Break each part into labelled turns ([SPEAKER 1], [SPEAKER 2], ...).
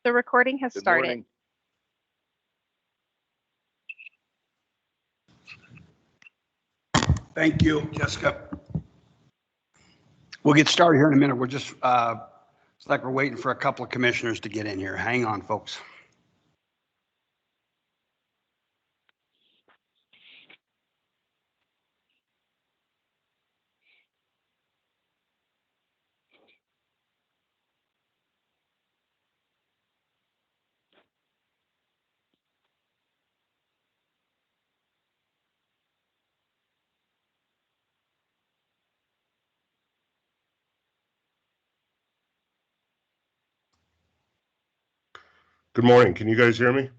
[SPEAKER 1] The recording has
[SPEAKER 2] Good
[SPEAKER 1] started.
[SPEAKER 2] morning.
[SPEAKER 3] Thank you, Jessica. We'll get started here in a minute. We're just, it's like we're waiting for a couple of commissioners to get in here. Hang on, folks.
[SPEAKER 4] Good morning. Can you guys hear me?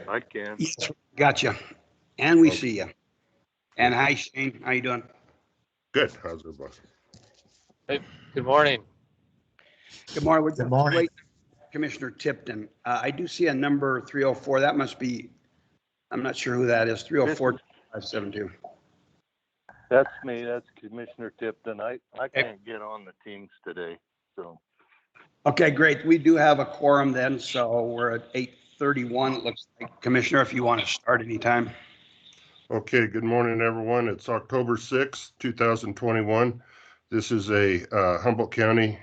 [SPEAKER 2] I can.
[SPEAKER 3] Yes, gotcha. And we see you. And hi, Shane. How you doing?
[SPEAKER 4] Good. How's everybody?
[SPEAKER 5] Hey, good morning.
[SPEAKER 3] Good morning. We're
[SPEAKER 6] Good morning.
[SPEAKER 3] waiting for Commissioner Tipton. I do see a number 304. That must be, I'm not sure who that is. 304-572.
[SPEAKER 2] That's me. That's Commissioner Tipton. I can't get on the Teams today, so.
[SPEAKER 3] Okay, great. We do have a quorum then, so we're at 8:31. It looks like, Commissioner, if you want to start anytime.
[SPEAKER 4] Okay. Good morning, everyone. It's October 6th, 2021. This is a Humboldt County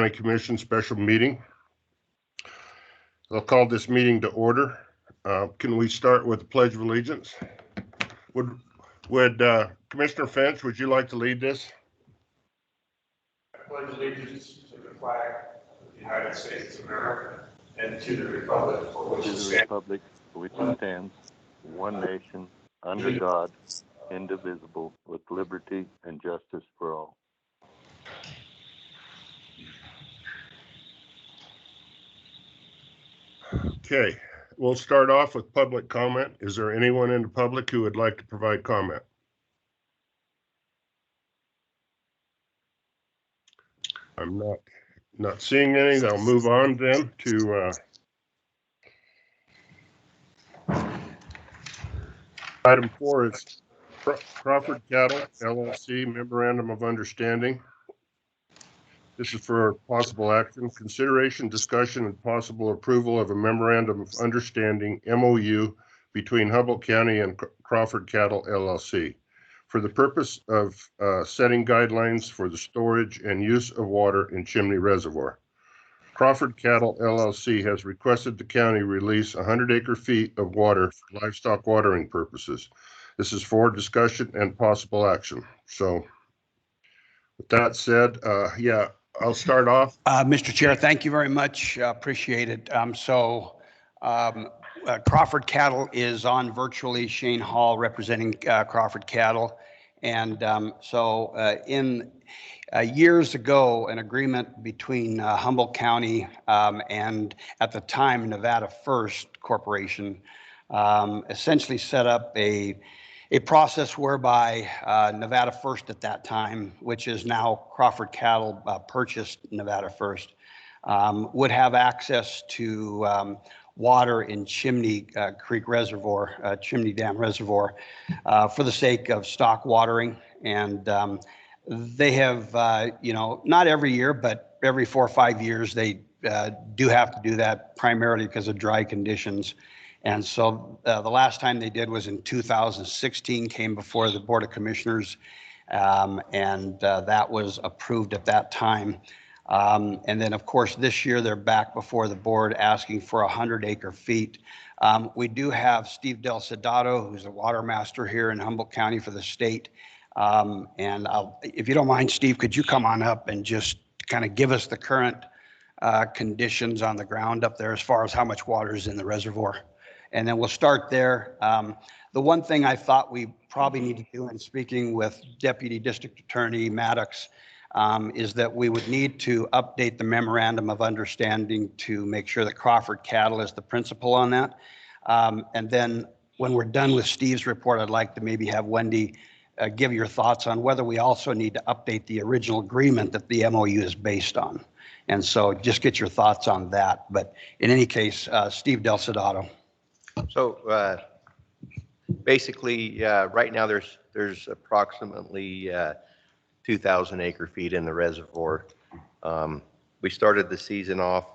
[SPEAKER 4] Commission special meeting. I'll call this meeting to order. Can we start with the Pledge of Allegiance? Would Commissioner Finch, would you like to lead this?
[SPEAKER 7] I pledge allegiance to the flag of the United States of America and to the republic for which
[SPEAKER 2] To
[SPEAKER 7] it
[SPEAKER 2] the
[SPEAKER 7] stands,
[SPEAKER 2] republic for which it stands, one nation, under God, indivisible, with liberty and justice for all.
[SPEAKER 4] Okay. We'll start off with public comment. Is there anyone in the public who would like to provide comment? I'm not seeing any. I'll move on then to item 4 is Crawford Cattle LLC Memorandum of Understanding. This is for possible action, consideration, discussion, and possible approval of a Memorandum of Understanding MOU between Humboldt County and Crawford Cattle LLC for the purpose of setting guidelines for the storage and use of water in Chimney Reservoir. Crawford Cattle LLC has requested the county release 100 acre-feet of water for livestock watering purposes. This is for discussion and possible action. So with that said, yeah, I'll start off.
[SPEAKER 3] Mr. Chair, thank you very much. Appreciate it. Crawford Cattle is on virtually. Shane Hall representing Crawford Cattle. And in years ago, an agreement between Humboldt County and at the time Nevada First Corporation essentially set up a process whereby Nevada First at that time, which is now Crawford Cattle purchased Nevada First, would have access to water in Chimney Creek Reservoir, Chimney Dam Reservoir, for the sake of stock watering. And they have, not every year, but every 4 or 5 years, they do have to do that primarily because of dry conditions. And so the last time they did was in 2016, came before the Board of Commissioners, and that was approved at that time. And then, of course, this year they're back before the board asking for 100 acre feet. We do have Steve Del Sodato, who's a water master here in Humboldt County for the state. And if you don't mind, Steve, could you come on up and just kind of give us the current conditions on the ground up there as far as how much water is in the reservoir? And then we'll start there. The one thing I thought we probably need to do in speaking with Deputy District Attorney Maddox is that we would need to update the memorandum of understanding to make sure that Crawford Cattle is the principal on that. And then when we're done with Steve's report, I'd like to maybe have Wendy give your thoughts on whether we also need to update the original agreement that the MOU is based on. And so just get your thoughts on that. But in any case, Steve Del Sodato.
[SPEAKER 8] So basically, right now there's approximately 2,000 acre feet in the reservoir. We started the season off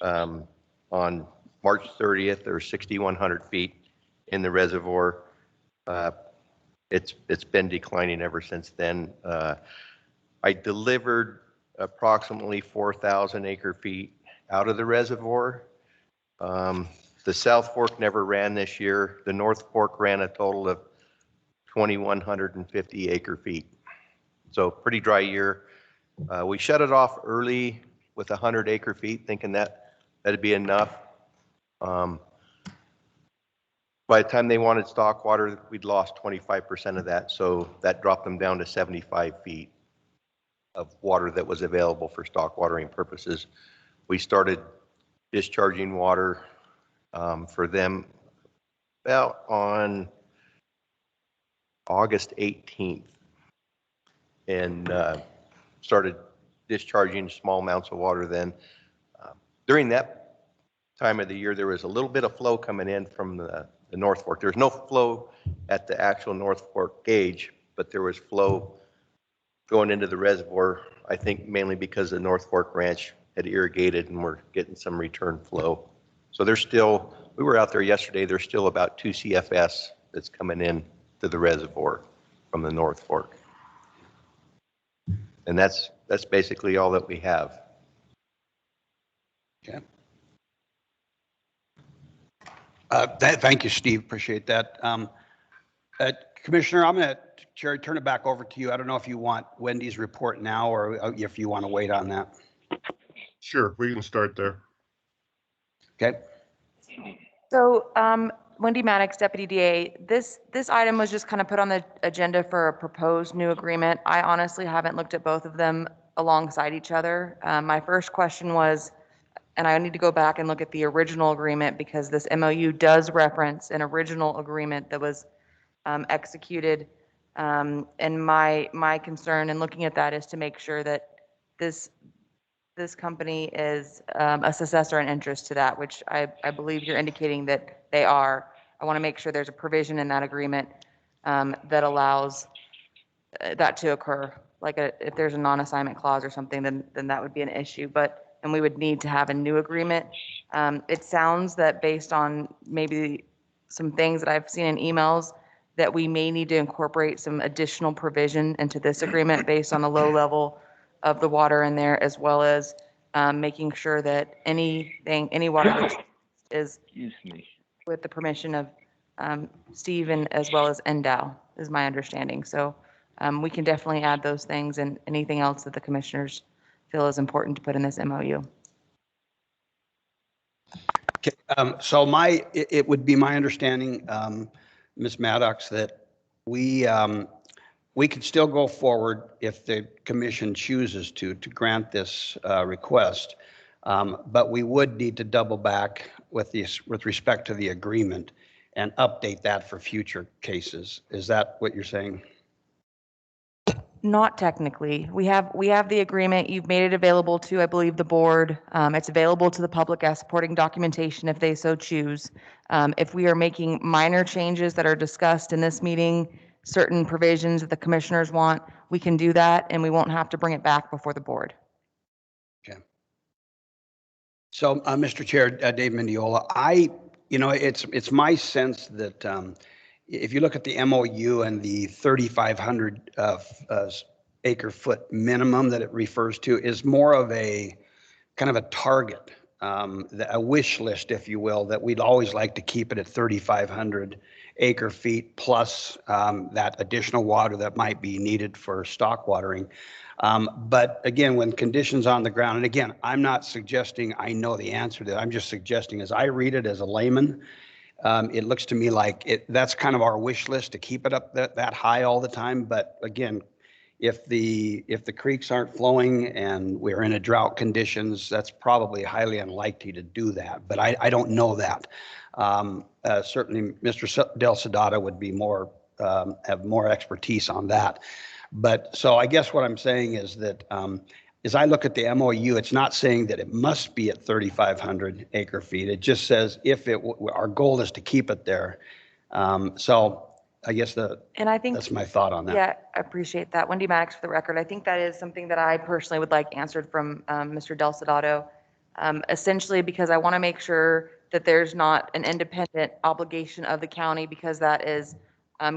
[SPEAKER 8] on March 30th. There were 6,100 feet in the reservoir. It's been declining ever since then. I delivered approximately 4,000 acre feet out of the reservoir. The South Fork never ran this year. The North Fork ran a total of 2,150 acre feet. So pretty dry year. We shut it off early with 100 acre feet, thinking that that'd be enough. By the time they wanted stock water, we'd lost 25% of that. So that dropped them down to 75 feet of water that was available for stock watering purposes. We started discharging water for them about on August 18th and started discharging small amounts of water then. During that time of the year, there was a little bit of flow coming in from the North Fork. There's no flow at the actual North Fork gauge, but there was flow going into the reservoir, I think mainly because the North Fork Ranch had irrigated and we're getting some return flow. So there's still, we were out there yesterday, there's still about 2 CFS that's coming in to the reservoir from the North Fork. And that's basically all that we have.
[SPEAKER 3] Okay. Thank you, Steve. Appreciate that. Commissioner, I'm going to turn it back over to you. I don't know if you want Wendy's report now or if you want to wait on that.
[SPEAKER 4] Sure, we can start there.
[SPEAKER 3] Okay.
[SPEAKER 1] So, Wendy Maddox, Deputy DA, this item was just kind of put on the agenda for a proposed new agreement. I honestly haven't looked at both of them alongside each other. My first question was, and I need to go back and look at the original agreement because this MOU does reference an original agreement that was executed. And my concern in looking at that is to make sure that this company is a successor in interest to that, which I believe you're indicating that they are. I want to make sure there's a provision in that agreement that allows that to occur. Like if there's a non-assignment clause or something, then that would be an issue. And we would need to have a new agreement. It sounds that based on maybe some things that I've seen in emails, that we may need to incorporate some additional provision into this agreement based on the low level of the water in there, as well as making sure that any water that is with the permission of Steve and as well as NDOW is my understanding. So we can definitely add those things and anything else that the commissioners feel is important to put in this MOU.
[SPEAKER 3] Okay. So it would be my understanding, Ms. Maddox, that we could still go forward if the commission chooses to grant this request, but we would need to double back with respect to the agreement and update that for future cases. Is that what you're saying?
[SPEAKER 1] Not technically. We have the agreement. You've made it available to, I believe, the board. It's available to the public as supporting documentation if they so choose. If we are making minor changes that are discussed in this meeting, certain provisions that the commissioners want, we can do that and we won't have to bring it back before the board.
[SPEAKER 3] Okay. So, Mr. Chair, Dave Mendiola, it's my sense that if you look at the MOU and the 3,500 acre foot minimum that it refers to is more of a kind of a target, a wish list, if you will, that we'd always like to keep it at 3,500 acre feet plus that additional water that might be needed for stock watering. But again, when conditions on the ground, and again, I'm not suggesting I know the answer to that. I'm just suggesting as I read it as a layman, it looks to me like that's kind of our wish list to keep it up that high all the time. But again, if the creeks aren't flowing and we're in a drought conditions, that's probably highly unlikely to do that. But I don't know that. Certainly, Mr. Del Sedata would be have more expertise on that. But so I guess what I'm saying is that as I look at the MOU, it's not saying that it must be at 3,500 acre feet. It just says our goal is to keep it there. So I guess
[SPEAKER 1] And I think,
[SPEAKER 3] that's my thought on that.
[SPEAKER 1] yeah, I appreciate that. Wendy Maddox for the record. I think that is something that I personally would like answered from Mr. Del Sodato. Essentially because I want to make sure that there's not an independent obligation of the county because that is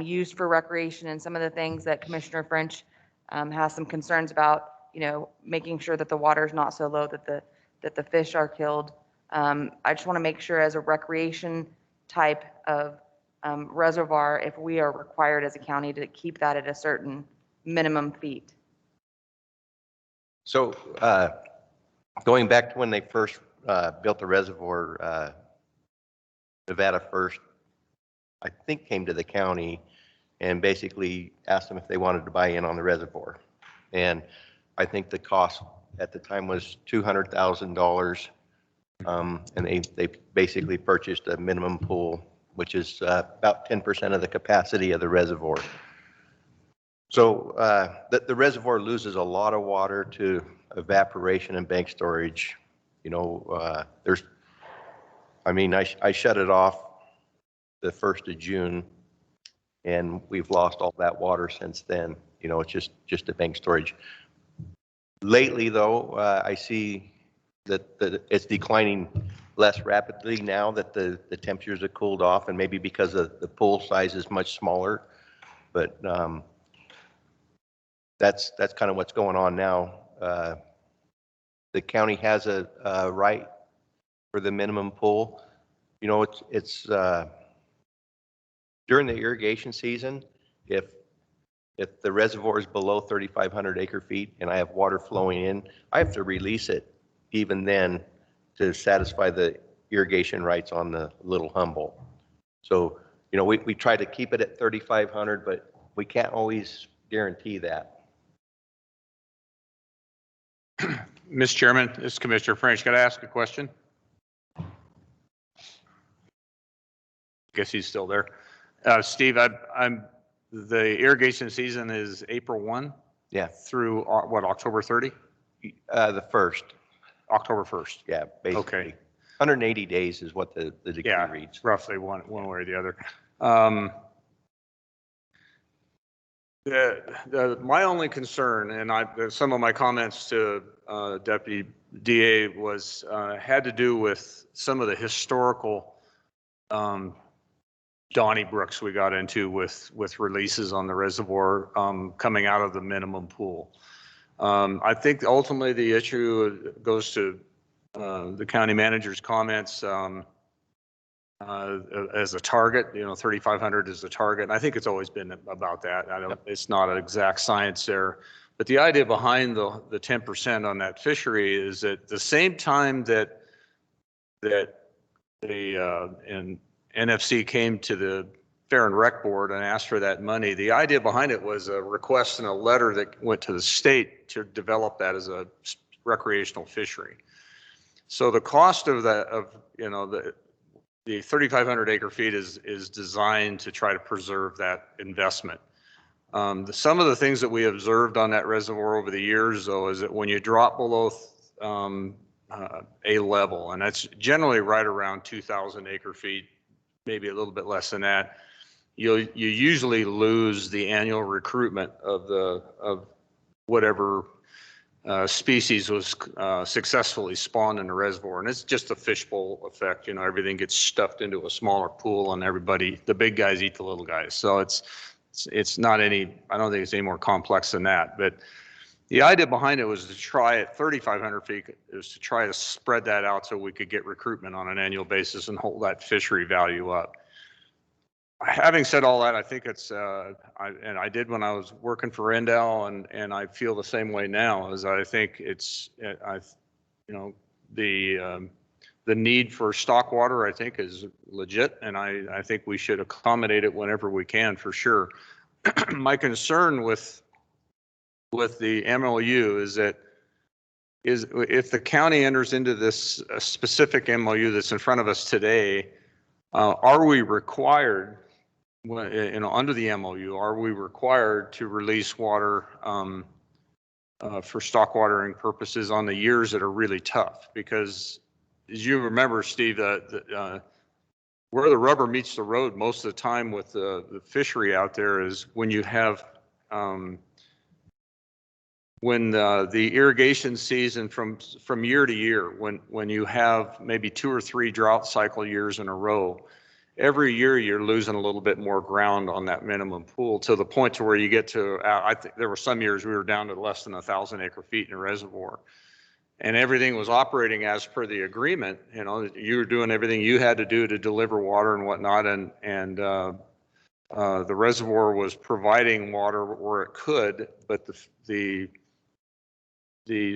[SPEAKER 1] used for recreation and some of the things that Commissioner French has some concerns about, you know, making sure that the water is not so low that the fish are killed. I just want to make sure as a recreation type of reservoir, if we are required as a county to keep that at a certain minimum feet.
[SPEAKER 8] So going back to when they first built the reservoir, Nevada First, I think, came to the county and basically asked them if they wanted to buy in on the reservoir. And I think the cost at the time was $200,000. And they basically purchased a minimum pool, which is about 10% of the capacity of the reservoir. So the reservoir loses a lot of water to evaporation and bank storage. You know, I shut it off the 1st of June, and we've lost all that water since then. You know, it's just a bank storage. Lately, though, I see that it's declining less rapidly now that the temperatures have cooled off, and maybe because the pool size is much smaller. But that's kind of what's going on now. The county has a right for the minimum pool. You know, it's during the irrigation season, if the reservoir is below 3,500 acre feet and I have water flowing in, I have to release it even then to satisfy the irrigation rights on the Little Humboldt. So, you know, we try to keep it at 3,500, but we can't always guarantee that.
[SPEAKER 6] Mr. Chairman, this is Commissioner French. Got to ask a question? I guess he's still there. Steve, the irrigation season is April 1?
[SPEAKER 8] Yeah.
[SPEAKER 6] Through what, October 30?
[SPEAKER 8] The first.
[SPEAKER 6] October 1st.
[SPEAKER 8] Yeah, basically.
[SPEAKER 6] Okay.
[SPEAKER 8] 180 days is what the decree reads.
[SPEAKER 6] Roughly one way or the other. My only concern, and some of my comments to Deputy DA was had to do with some of the historical Donnybrooks we got into with releases on the reservoir coming out of the minimum pool. I think ultimately the issue goes to the county manager's comments as a target. You know, 3,500 is the target. And I think it's always been about that. It's not an exact science there. But the idea behind the 10% on that fishery is at the same time that the NFC came to the Fair and Rec Board and asked for that money, the idea behind it was a request and a letter that went to the state to develop that as a recreational fishery. So the cost of that, the 3,500 acre feet is designed to try to preserve that investment. Some of the things that we observed on that reservoir over the years, though, is that when you drop below a level, and that's generally right around 2,000 acre feet, maybe a little bit less than that, you usually lose the annual recruitment of whatever species was successfully spawned in the reservoir. And it's just a fishbowl effect. You know, everything gets stuffed into a smaller pool and the big guys eat the little guys. So it's not any, I don't think it's any more complex than that. But the idea behind it was to try at 3,500 feet, is to try to spread that out so we could get recruitment on an annual basis and hold that fishery value up. Having said all that, I think it's, and I did when I was working for Rendell, and I feel the same way now, is I think it's, the need for stock water, I think, is legit, and I think we should accommodate it whenever we can, for sure. My concern with the MOU is if the county enters into this specific MOU that's in front of us today, are we required, under the MOU, are we required to release water for stock watering purposes on the years that are really tough? Because as you remember, Steve, where the rubber meets the road most of the time with the fishery out there is when you have, when the irrigation season from year to year, when you have maybe 2 or 3 drought cycle years in a row, every year you're losing a little bit more ground on that minimum pool to the point to where you get to, I think there were some years we were down to less than 1,000 acre feet in a reservoir. And everything was operating as per the agreement. You know, you were doing everything you had to do to deliver water and whatnot, and the reservoir was providing water where it could, but the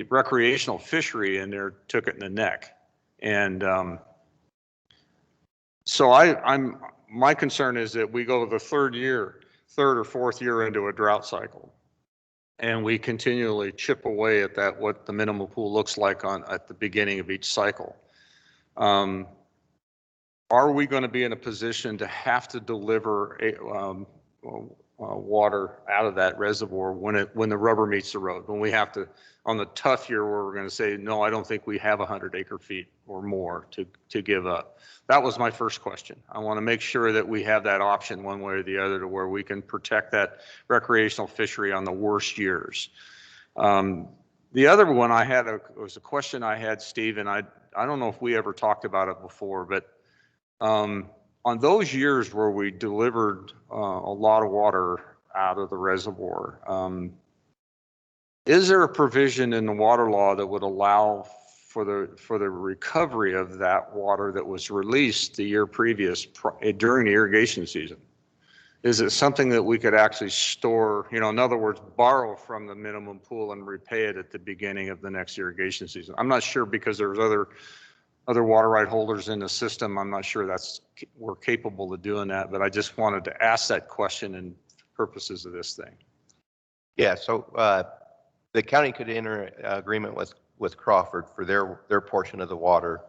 [SPEAKER 6] recreational fishery in there took it in the neck. And so my concern is that we go to the third or fourth year into a drought cycle, and we continually chip away at that, what the minimum pool looks like at the beginning of each cycle. Are we going to be in a position to have to deliver water out of that reservoir when the rubber meets the road, when we have to, on the tough year where we're going to say, no, I don't think we have 100 acre feet or more to give up? That was my first question. I want to make sure that we have that option one way or the other to where we can protect that recreational fishery on the worst years. The other one I had was a question I had, Steve, and I don't know if we ever talked about it before, but on those years where we delivered a lot of water out of the reservoir, is there a provision in the water law that would allow for the recovery of that water that was released the year previous during the irrigation season? Is it something that we could actually store, you know, in other words, borrow from the minimum pool and repay it at the beginning of the next irrigation season? I'm not sure, because there's other water right holders in the system. I'm not sure we're capable of doing that, but I just wanted to ask that question in purposes of this thing.
[SPEAKER 8] Yeah, so the county could enter an agreement with Crawford for their portion of the water.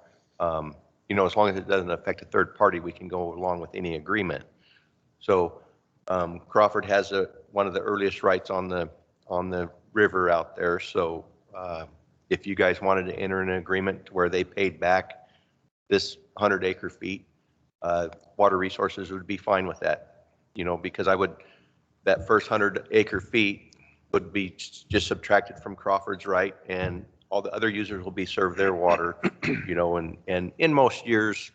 [SPEAKER 8] You know, as long as it doesn't affect a third party, we can go along with any agreement. So Crawford has one of the earliest rights on the river out there. So if you guys wanted to enter an agreement where they paid back this 100 acre feet, Water Resources would be fine with that. You know, because that first 100 acre feet would be just subtracted from Crawford's right, and all the other users will be served their water. You know, and in most years,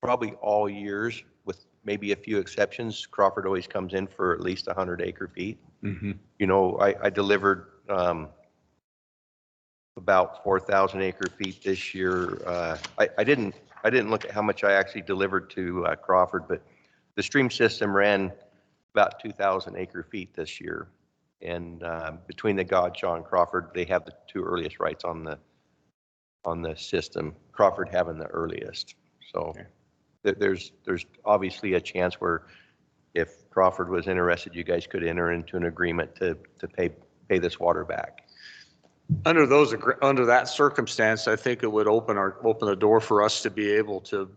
[SPEAKER 8] probably all years, with maybe a few exceptions, Crawford always comes in for at least 100 acre feet.
[SPEAKER 6] Mm-hmm.
[SPEAKER 8] You know, I delivered about 4,000 acre feet this year. I didn't look at how much I actually delivered to Crawford, but the stream system ran about 2,000 acre feet this year. And between the Godshaw and Crawford, they have the 2 earliest rights on the system, Crawford having the earliest. So okay. There's obviously a chance where if Crawford was interested, you guys could enter into an agreement to pay this water back.
[SPEAKER 6] Under that circumstance, I think it would open the door for us to be able to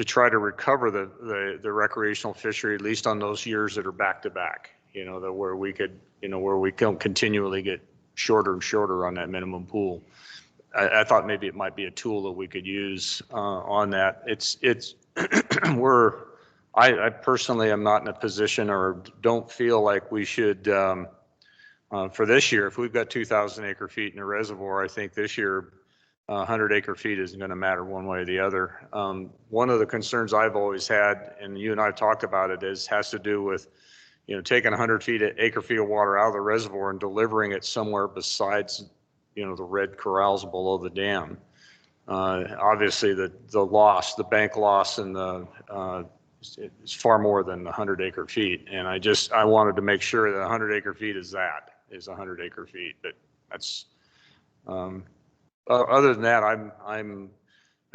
[SPEAKER 6] try to recover the recreational fishery, at least on those years that are back to back. You know, where we can continually get shorter and shorter on that minimum pool. I thought maybe it might be a tool that we could use on that. I personally am not in a position, or don't feel like we should, for this year, if we've got 2,000 acre feet in a reservoir, I think this year 100 acre feet isn't going to matter one way or the other. One of the concerns I've always had, and you and I have talked about it, has to do with, you know, taking 100 acre feet of water out of the reservoir and delivering it somewhere besides, you know, the red corrals below the dam. Obviously the bank loss and it's far more than 100 acre feet. And I wanted to make sure that 100 acre feet is 100 acre feet. But that's, other than that, I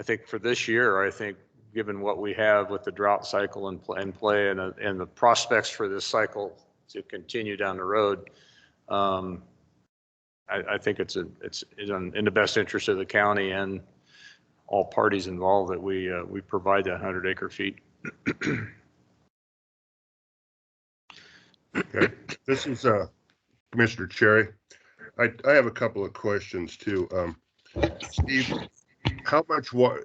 [SPEAKER 6] think for this year, I think given what we have with the drought cycle in play and the prospects for this cycle to continue down the road, I think it's in the best interest of the county and all parties involved that we provide that 100 acre feet.
[SPEAKER 4] Okay, this is Commissioner Cherry. I have a couple of questions too. Steve, how much we're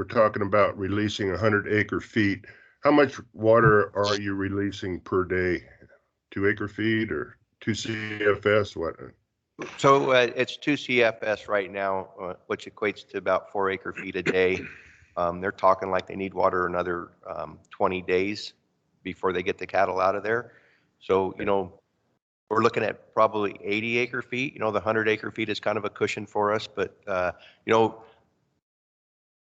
[SPEAKER 4] talking about releasing 100 acre feet. How much water are you releasing per day? 2 acre feet or 2 CFS? What?
[SPEAKER 3] So it's 2 CFS right now, which equates to about 4 acre feet a day. They're talking like they need water another 20 days before they get the cattle out of there. So, we're looking at probably 80 acre feet. The 100 acre feet is kind of a cushion for us, but,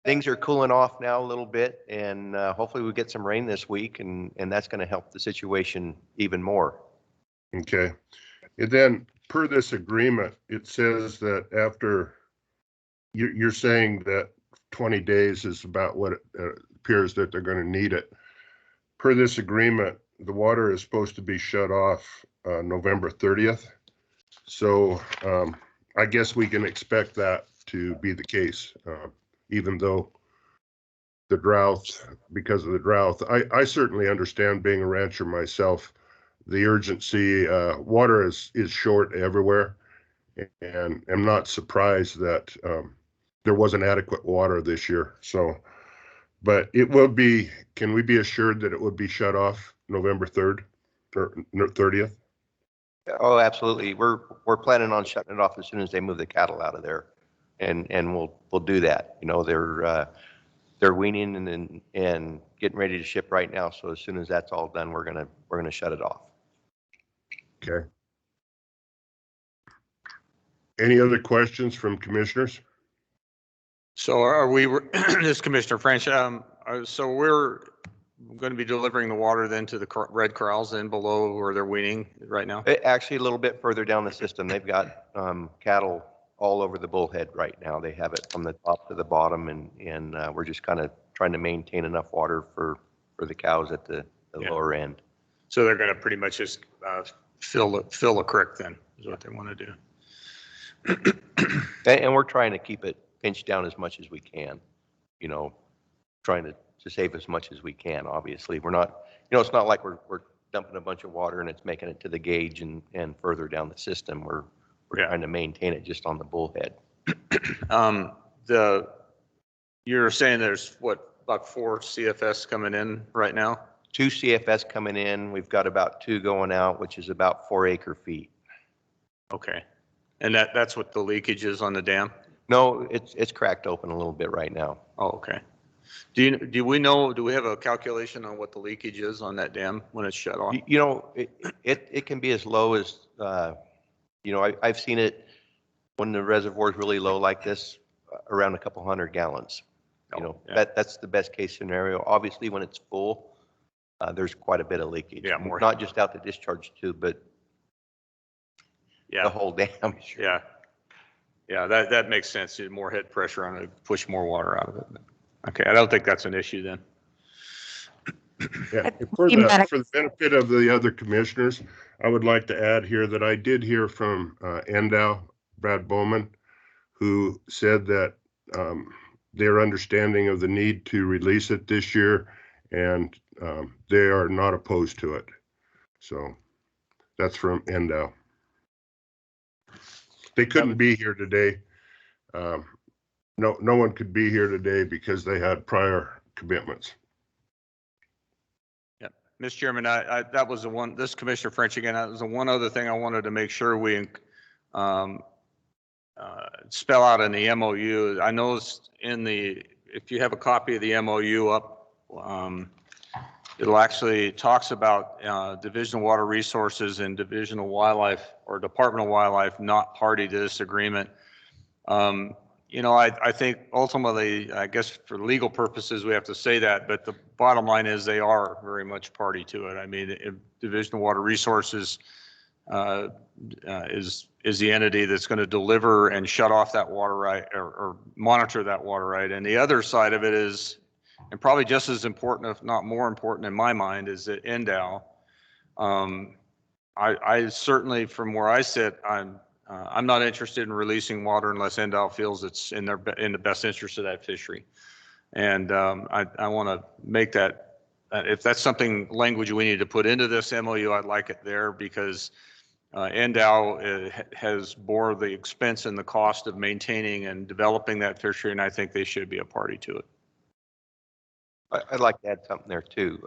[SPEAKER 3] things are cooling off now a little bit, and hopefully we get some rain this week, and that's going to help the situation even more.
[SPEAKER 4] Okay. And then per this agreement, it says that after you're saying that 20 days is about what it appears that they're going to need it. Per this agreement, the water is supposed to be shut off November 30th. So I guess we can expect that to be the case, even though the drought, because of the drought. I certainly understand, being a rancher myself, the urgency. Water is short everywhere, and I'm not surprised that there wasn't adequate water this year. So, but it will be, can we be assured that it would be shut off November 3rd or 30th?
[SPEAKER 3] Oh, absolutely. We're planning on shutting it off as soon as they move the cattle out of there, and we'll do that. They're weaning and getting ready to ship right now. So as soon as that's all done, we're gonna shut it off.
[SPEAKER 4] Okay. Any other questions from commissioners?
[SPEAKER 6] So are we, this Commissioner French, so we're going to be delivering the water then to the red corrals in below where they're weaning right now?
[SPEAKER 3] Actually, a little bit further down the system, they've got cattle all over the bullhead right now. They have it from the top to the bottom, and we're just kind of trying to maintain enough water for the cows at the lower end.
[SPEAKER 6] So they're going to pretty much just fill the creek then, is what they want to do.
[SPEAKER 3] And we're trying to keep it pinched down as much as we can, trying to save as much as we can. Obviously, we're not, it's not like we're dumping a bunch of water and it's making it to the gauge and further down the system. We're trying to maintain it just on the bullhead.
[SPEAKER 6] You're saying there's about 4 CFS coming in right now?
[SPEAKER 3] 2 CFS coming in. We've got about 2 going out, which is about 4 acre feet.
[SPEAKER 6] Okay. And that's what the leakage is on the dam?
[SPEAKER 3] No, it's cracked open a little bit right now.
[SPEAKER 6] Oh, okay. Do we have a calculation on what the leakage is on that dam when it's shut off?
[SPEAKER 3] It can be as low as, I've seen it when the reservoir is really low like this, around a couple 100 gallons. That's the best case scenario. Obviously, when it's full, there's quite a bit of leakage.
[SPEAKER 6] Yeah, more.
[SPEAKER 3] Not just out the discharge tube, but the whole dam.
[SPEAKER 6] Yeah. Yeah, that makes sense. More head pressure on it to push more water out of it. Okay, I don't think that's an issue then.
[SPEAKER 4] Yeah, for the benefit of the other commissioners, I would like to add here that I did hear from NDOW, Brad Bowman, who said that their understanding of the need to release it this year, and they are not opposed to it. So that's from NDOW. They couldn't be here today. No one could be here today because they had prior commitments.
[SPEAKER 6] Yeah, Mr. Chairman, that was the one. This Commissioner French again. That was the one other thing I wanted to make sure we spell out in the MOU. I noticed if you have a copy of the MOU up, it'll actually talks about Division of Water Resources and Division of Wildlife or Department of Wildlife not party to this agreement. I think ultimately, I guess for legal purposes, we have to say that, but the bottom line is they are very much party to it. I mean, Division of Water Resources is the entity that's going to deliver and shut off that water right or monitor that water right. And the other side of it is, and probably just as important, if not more important in my mind, is that NDOW. I certainly, from where I sit, I'm not interested in releasing water unless NDOW feels it's in the best interest of that fishery. And I want to make that, if that's something language we need to put into this MOU, I'd like it there because NDOW has bore the expense and the cost of maintaining and developing that fishery, and I think they should be a party to it.
[SPEAKER 8] I'd like to add something there too.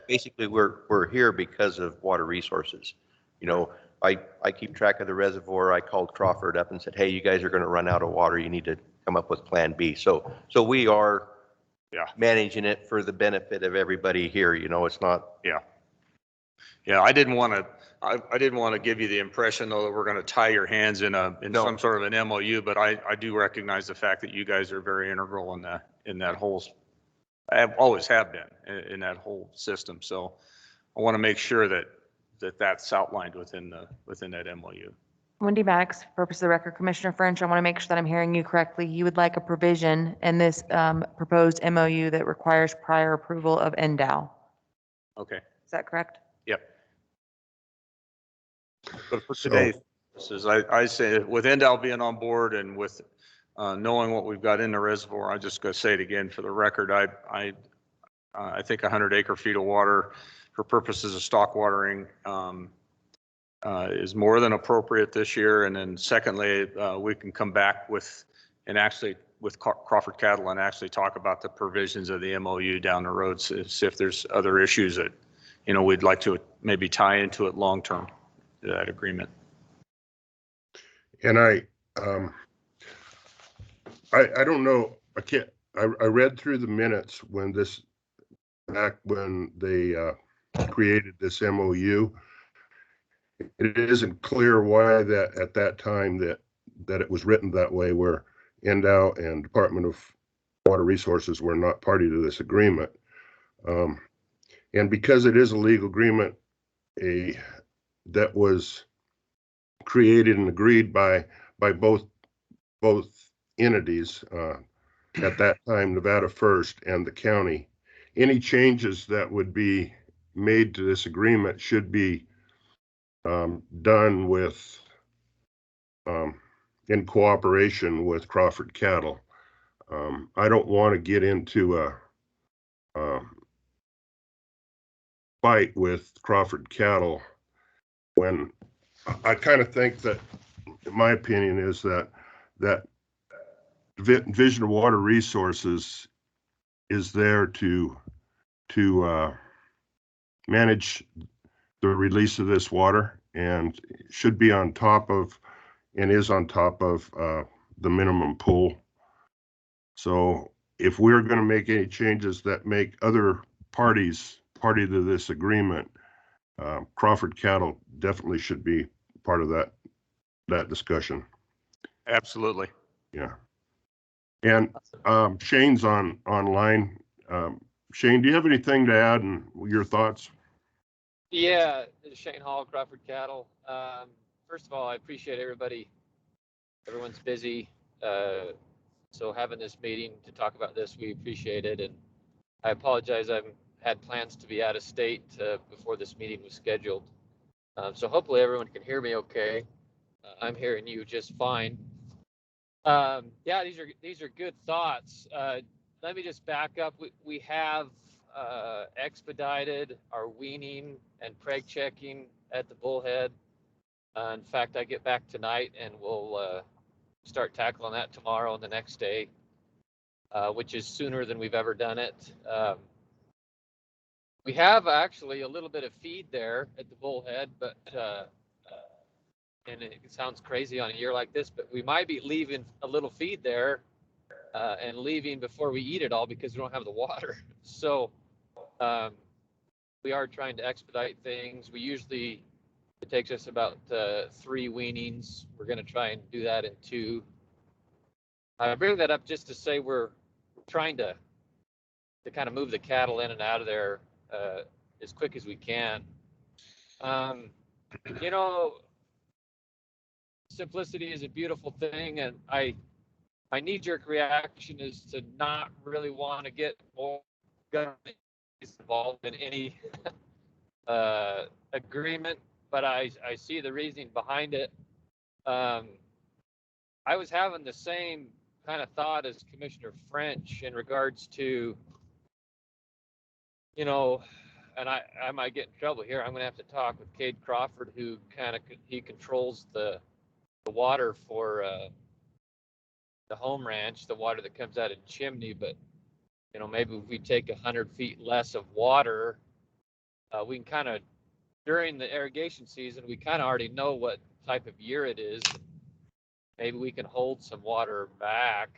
[SPEAKER 8] Basically, we're here because of water resources. You know, I keep track of the reservoir. I called Crawford up and said, hey, you guys are going to run out of water. You need to come up with plan B. So we are managing it for the benefit of everybody here. You know, it's not.
[SPEAKER 6] Yeah, I didn't want to give you the impression though that we're going to tie your hands in some sort of an MOU, but I do recognize the fact that you guys are very integral in that whole. I always have been in that whole system. So I want to make sure that's outlined within that MOU.
[SPEAKER 1] Wendy Maddox, purpose of the record, Commissioner French, I want to make sure that I'm hearing you correctly. You would like a provision in this proposed MOU that requires prior approval of NDOW.
[SPEAKER 6] Okay.
[SPEAKER 1] Is that correct?
[SPEAKER 6] Yep. But for today, I say with NDOW being on board and with knowing what we've got in the reservoir, I'm just going to say it again for the record. I think 100 acre feet of water for purposes of stock watering is more than appropriate this year. And then secondly, we can come back with Crawford Cattle and actually talk about the provisions of the MOU down the road, see if there's other issues that, you know, we'd like to maybe tie into it long term, that agreement.
[SPEAKER 4] And I don't know, I read through the minutes back when they created this MOU. It isn't clear why that at that time that it was written that way, where NDOW and Department of Water Resources were not party to this agreement. And because it is a legal agreement, that was created and agreed by both entities, at that time, Nevada First and the county. Any changes that would be made to this agreement should be done with in cooperation with Crawford Cattle. I don't want to get into a fight with Crawford Cattle when I kind of think that, in my opinion, is that Division of Water Resources is there to manage the release of this water and should be on top of and is on top of the minimum pool. So if we're going to make any changes that make other parties party to this agreement, Crawford Cattle definitely should be part of that discussion.
[SPEAKER 6] Absolutely.
[SPEAKER 4] Yeah. And Shane's online. Shane, do you have anything to add and your thoughts?
[SPEAKER 5] Yeah, Shane Hall, Crawford Cattle. First of all, I appreciate everyone's busy. So having this meeting to talk about this, we appreciate it. And I apologize, I've had plans to be out of state before this meeting was scheduled. So hopefully everyone can hear me okay. I'm hearing you just fine. Yeah, these are good thoughts. Let me just back up. We have expedited our weaning and preg checking at the bullhead. In fact, I get back tonight and we'll start tackling that tomorrow and the next day, which is sooner than we've ever done it. We have actually a little bit of feed there at the bullhead, but and it sounds crazy on a year like this, but we might be leaving a little feed there and leaving before we eat it all because we don't have the water. So we are trying to expedite things. It takes us about 3 weanings. We're going to try and do that in 2. I bring that up just to say we're trying to kind of move the cattle in and out of there as quick as we can. You know, simplicity is a beautiful thing, and my knee-jerk reaction is to not really want to get more government involved in any agreement, but I see the reasoning behind it. I was having the same kind of thought as Commissioner French in regards to, you know, and I might get in trouble here. I'm gonna have to talk with Cade Crawford, who he controls the water for the home ranch, the water that comes out of Chimney. But maybe if we take 100 feet less of water, we can kind of, during the irrigation season, we kind of already know what type of year it is. Maybe we can hold some water back,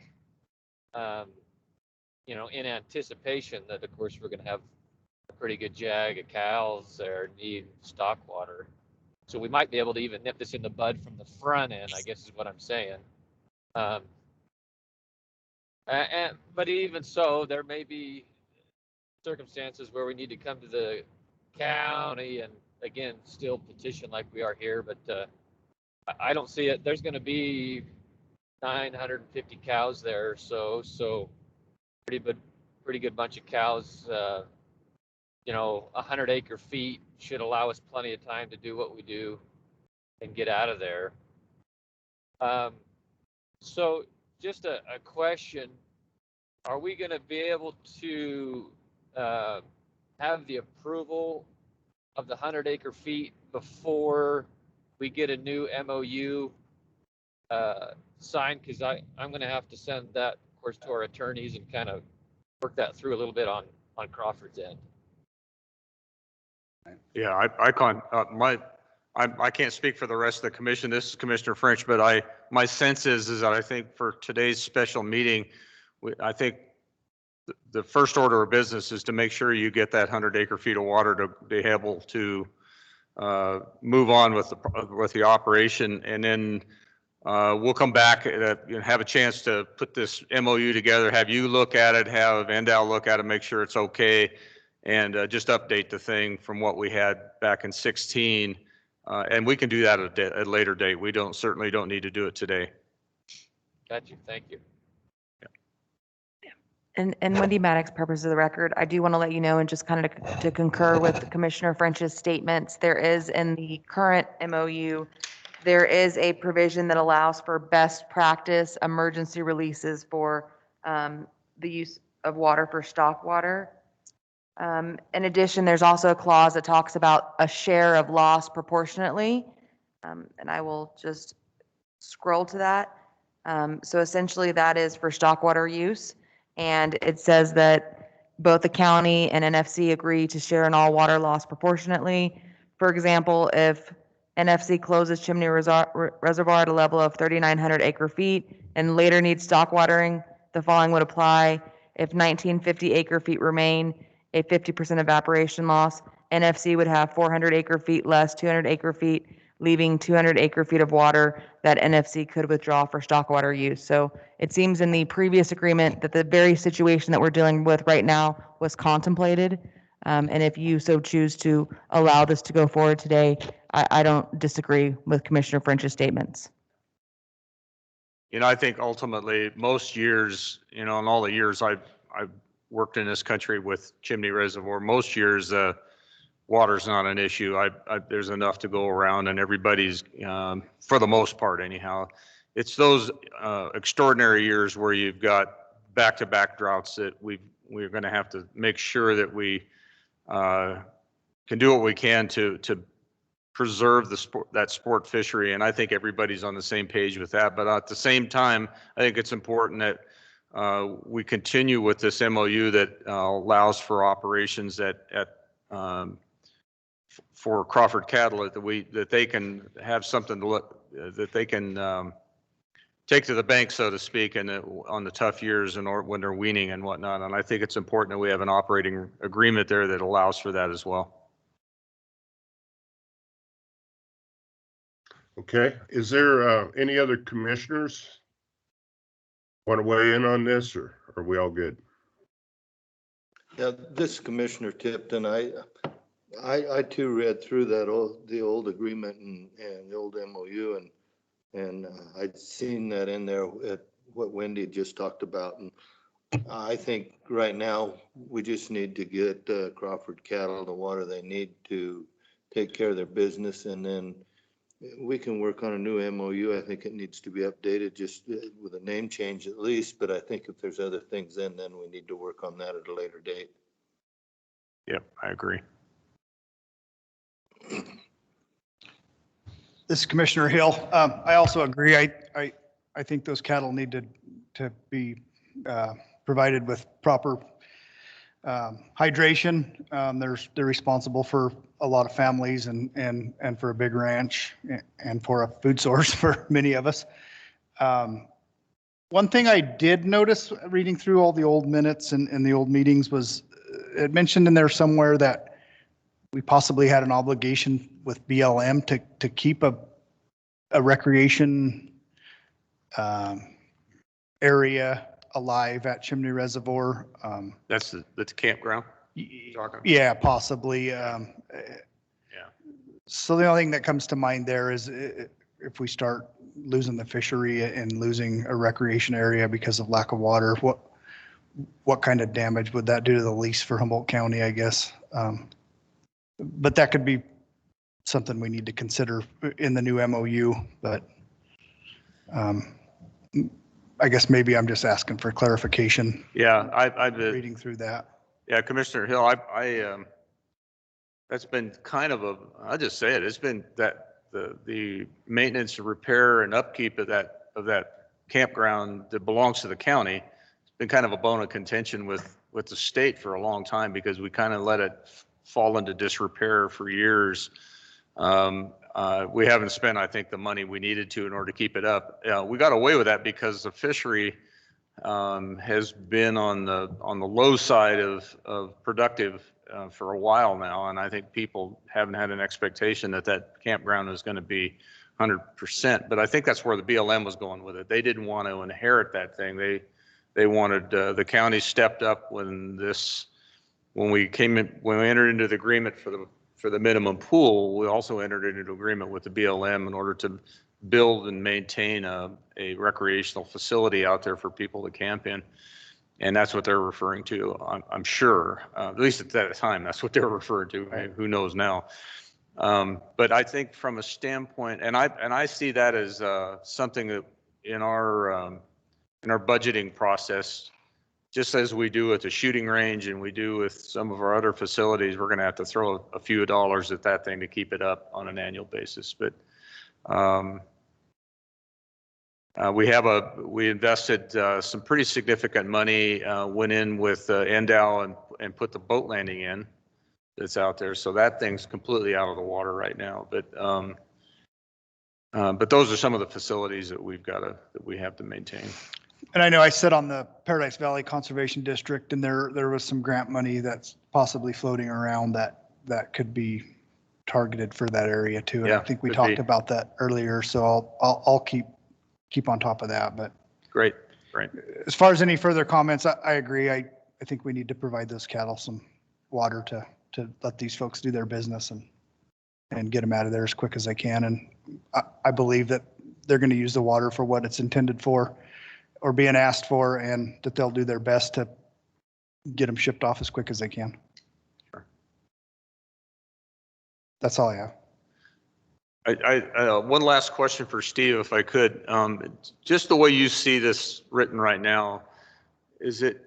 [SPEAKER 5] in anticipation that, of course, we're going to have a pretty good jag of cows there need stock water. So we might be able to even nip this in the bud from the front end, I guess is what I'm saying. But even so, there may be circumstances where we need to come to the county and again still petition like we are here. But I don't see it. There's going to be 950 cows there, so pretty good bunch of cows. 100 acre feet should allow us plenty of time to do what we do and get out of there. So just a question, are we going to be able to have the approval of the 100 acre feet before we get a new MOU signed? Because I'm going to have to send that, of course, to our attorneys and kind of work that through a little bit on Crawford's end.
[SPEAKER 6] Yeah, I can't speak for the rest of the commission. This is Commissioner French, but my sense is that I think for today's special meeting, I think the first order of business is to make sure you get that 100 acre feet of water to be able to move on with the operation, and then we'll come back and have a chance to put this MOU together, have you look at it, have Endal look at it, make sure it's okay, and just update the thing from what we had back in 16. And we can do that at a later date. We certainly don't need to do it today.
[SPEAKER 5] Got you. Thank you.
[SPEAKER 1] And Wendy Maddox, purpose of the record, I do want to let you know, and just kind of to concur with Commissioner French's statements, there is in the current MOU, there is a provision that allows for best practice emergency releases for the use of water for stock water. In addition, there's also a clause that talks about a share of loss proportionately. And I will just scroll to that. So essentially that is for stock water use. And it says that both the county and NFC agree to share in all water loss proportionately. For example, if NFC closes Chimney Reservoir at a level of 3,900 acre feet and later needs stock watering, the following would apply. If 1,950 acre feet remain, a 50% evaporation loss, NFC would have 400 acre feet less 200 acre feet, leaving 200 acre feet of water that NFC could withdraw for stock water use. So it seems in the previous agreement that the very situation that we're dealing with right now was contemplated. And if you so choose to allow this to go forward today, I don't disagree with Commissioner French's statements.
[SPEAKER 6] I think ultimately most years, in all the years I've worked in this country with Chimney Reservoir, most years water's not an issue. There's enough to go around, and everybody's, for the most part anyhow. It's those extraordinary years where you've got back-to-back droughts that we're going to have to make sure that we can do what we can to preserve that sport fishery. And I think everybody's on the same page with that. But at the same time, I think it's important that we continue with this MOU that allows for operations for Crawford cattle that they can have something to look, that they can take to the bank, so to speak, and on the tough years and when they're weaning and whatnot. And I think it's important that we have an operating agreement there that allows for that as well.
[SPEAKER 4] Okay, is there any other commissioners want to weigh in on this, or are we all good?
[SPEAKER 9] Yeah, this is Commissioner Tipton. I too read through the old agreement and the old MOU, and I'd seen that in there at what Wendy just talked about. And I think right now we just need to get Crawford cattle the water they need to take care of their business, and then we can work on a new MOU. I think it needs to be updated just with a name change at least, but I think if there's other things then we need to work on that at a later date.
[SPEAKER 6] Yep, I agree.
[SPEAKER 10] This is Commissioner Hill. I also agree. I think those cattle need to be provided with proper hydration. They're responsible for a lot of families and for a big ranch and for a food source for many of us. One thing I did notice reading through all the old minutes and the old meetings was it mentioned in there somewhere that we possibly had an obligation with BLM to keep a recreation area alive at Chimney Reservoir.
[SPEAKER 6] That's the campground? Talking?
[SPEAKER 10] Yeah, possibly.
[SPEAKER 6] Yeah.
[SPEAKER 10] So the only thing that comes to mind there is if we start losing the fishery and losing a recreation area because of lack of water, what kind of damage would that do to the lease for Humboldt County, I guess? But that could be something we need to consider in the new MOU, but I guess maybe I'm just asking for clarification.
[SPEAKER 6] Yeah, I've been
[SPEAKER 10] Reading through that.
[SPEAKER 6] Yeah, Commissioner Hill, that's been kind of I'll just say it, it's been that the maintenance, repair and upkeep of that campground that belongs to the county. It's been kind of a bone of contention with the state for a long time because we kind of let it fall into disrepair for years. We haven't spent, I think, the money we needed to in order to keep it up. We got away with that because the fishery has been on the low side of productive for a while now, and I think people haven't had an expectation that campground is going to be 100%. But I think that's where the BLM was going with it. They didn't want to inherit that thing. They wanted the county stepped up when we entered into the agreement for the minimum pool. We also entered into agreement with the BLM in order to build and maintain a recreational facility out there for people to camp in. And that's what they're referring to, I'm sure, at least at that time, that's what they were referring to. Who knows now? But I think from a standpoint, and I see that as something that in our budgeting process, just as we do at the shooting range and we do with some of our other facilities, we're going to have to throw a few dollars at that thing to keep it up on an annual basis. But we invested some pretty significant money, went in with Endow and put the boat landing in that's out there. So that thing's completely out of the water right now. But those are some of the facilities that we have to maintain.
[SPEAKER 10] And I know I sit on the Paradise Valley Conservation District, and there was some grant money that's possibly floating around that could be targeted for that area too. And
[SPEAKER 6] Yeah,
[SPEAKER 10] I think we
[SPEAKER 6] could
[SPEAKER 10] talked
[SPEAKER 6] be.
[SPEAKER 10] about that earlier, so I'll keep on top of that. But
[SPEAKER 6] Great.
[SPEAKER 10] as far as any further comments, I agree. I think we need to provide those cattle some water to let these folks do their business and get them out of there as quick as they can. And I believe that they're going to use the water for what it's intended for or being asked for, and that they'll do their best to get them shipped off as quick as they can.
[SPEAKER 6] Sure.
[SPEAKER 10] That's all I have.
[SPEAKER 6] One last question for Steve, if I could. Just the way you see this written right now, is it,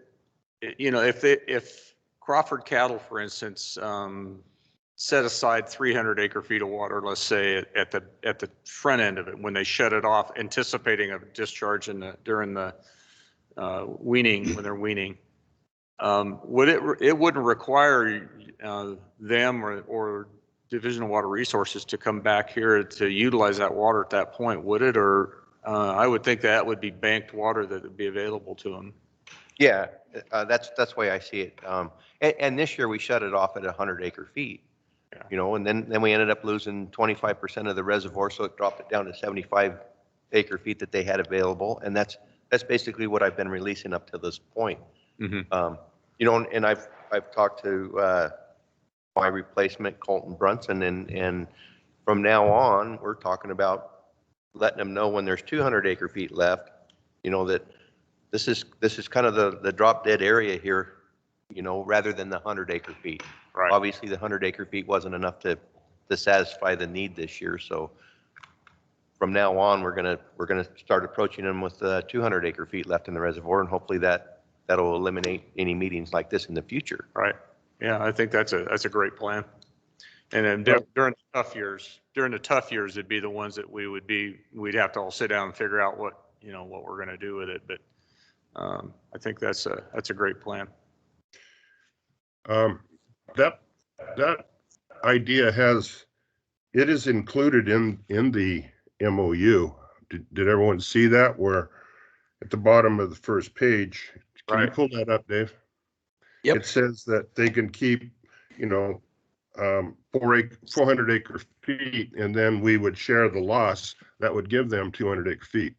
[SPEAKER 6] if Crawford Cattle, for instance, set aside 300 acre feet of water, let's say at the front end of it, when they shut it off, anticipating a discharge during the weaning, when they're weaning, it wouldn't require them or Division of Water Resources to come back here to utilize that water at that point, would it? Or I would think that would be banked water that would be available to them.
[SPEAKER 8] Yeah, that's the way I see it. And this year we shut it off at 100 acre feet.
[SPEAKER 6] Yeah.
[SPEAKER 8] And then we ended up losing 25% of the reservoir, so it dropped it down to 75 acre feet that they had available, and that's basically what I've been releasing up to this point.
[SPEAKER 6] Mm-hmm.
[SPEAKER 8] And I've talked to my replacement, Colton Brunson, and from now on, we're talking about letting them know when there's 200 acre feet left, that this is kind of the drop dead area here, rather than the 100 acre feet.
[SPEAKER 6] Right.
[SPEAKER 8] Obviously, the 100 acre feet wasn't enough to satisfy the need this year. So from now on, we're gonna start approaching them with 200 acre feet left in the reservoir, and hopefully that'll eliminate any meetings like this in the future.
[SPEAKER 6] Right. Yeah, I think that's a great plan. And then during the tough years, it'd be the ones that we'd have to all sit down and figure out what we're going to do with it. But I think that's a great plan.
[SPEAKER 4] That idea is included in the MOU. Did everyone see that? Where at the bottom of the first page, can you pull that up, Dave?
[SPEAKER 3] Yep.
[SPEAKER 4] It says that they can keep, 400 acre feet, and then we would share the loss. That would give them 200 acre feet.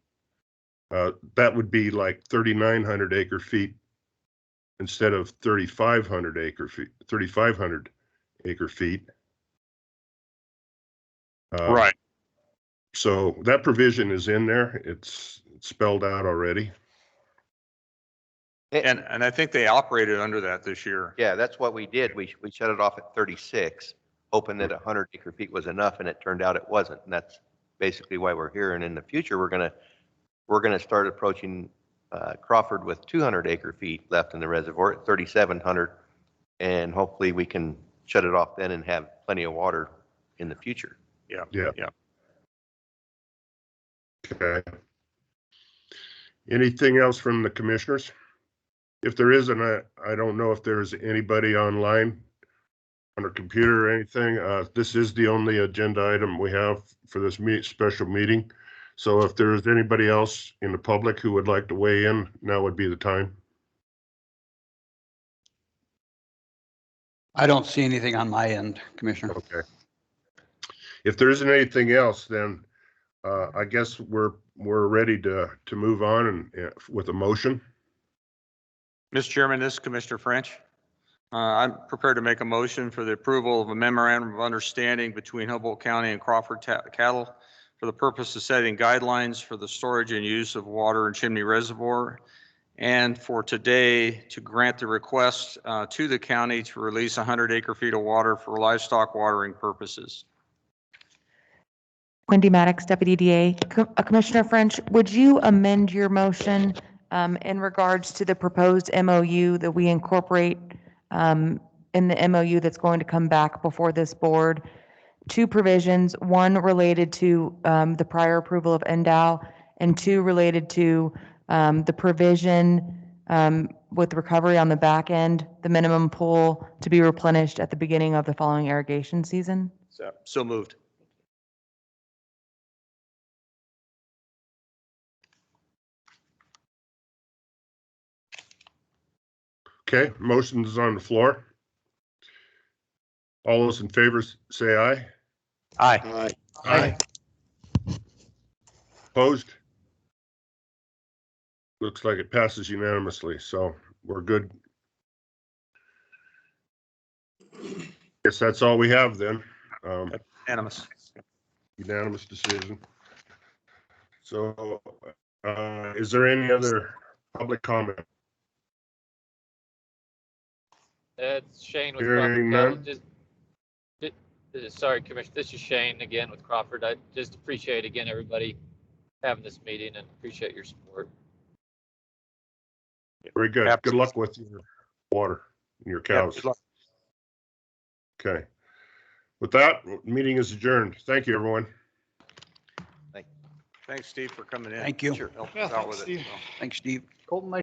[SPEAKER 4] That would be like 3,900 acre feet instead of 3,500 acre feet. 3,500 acre feet.
[SPEAKER 6] Right.
[SPEAKER 4] So that provision is in there. It's spelled out already.
[SPEAKER 6] And I think they operated under that this year.
[SPEAKER 8] Yeah, that's what we did. We shut it off at 36, hoping that 100 acre feet was enough, and it turned out it wasn't. And that's basically why we're here. And in the future, we're gonna start approaching Crawford with 200 acre feet left in the reservoir at 3,700, and hopefully we can shut it off then and have plenty of water in the future.
[SPEAKER 6] Yeah.
[SPEAKER 4] Okay. Anything else from the commissioners? If there isn't, I don't know if there's anybody online on a computer or anything. This is the only agenda item we have for this special meeting. So if there's anybody else in the public who would like to weigh in, now would be the time.
[SPEAKER 3] I don't see anything on my end, Commissioner.
[SPEAKER 4] Okay. If there isn't anything else, then I guess we're ready to move on and with a motion.
[SPEAKER 6] Mr. Chairman, this is Commissioner French. I'm prepared to make a motion for the approval of a memorandum of understanding between Humboldt County and Crawford Cattle for the purpose of setting guidelines for the storage and use of water in Chimney Reservoir, and for today to grant the request to the county to release 100 acre feet of water for livestock watering purposes.
[SPEAKER 1] Wendy Maddox, Deputy DA. Commissioner French, would you amend your motion in regards to the proposed MOU that we incorporate in the MOU that's going to come back before this board? Two provisions, one related to the prior approval of NDOW, and two related to the provision with recovery on the back end, the minimum pool to be replenished at the beginning of the following irrigation season.
[SPEAKER 6] So moved.
[SPEAKER 4] Okay, motion is on the floor. All those in favor say aye.
[SPEAKER 3] Aye.
[SPEAKER 4] Aye. Opposed? Looks like it passes unanimously, so we're good. Guess that's all we have then.
[SPEAKER 6] Unanimous.
[SPEAKER 4] Unanimous decision. So, is there any other public comment?
[SPEAKER 5] It's Shane with
[SPEAKER 4] Hearing
[SPEAKER 5] Crawford
[SPEAKER 4] none.
[SPEAKER 5] Cattle. Sorry, Commissioner, this is Shane again with Crawford. I just appreciate again everybody having this meeting and appreciate your support.
[SPEAKER 4] Very good. Good luck with your water and your cows.
[SPEAKER 6] Good luck.
[SPEAKER 4] Okay. With that, meeting is adjourned. Thank you, everyone.
[SPEAKER 6] Thanks, Steve, for coming in.
[SPEAKER 3] Thank you.
[SPEAKER 6] Sure, help us out with it.
[SPEAKER 3] Thanks, Steve. Colton,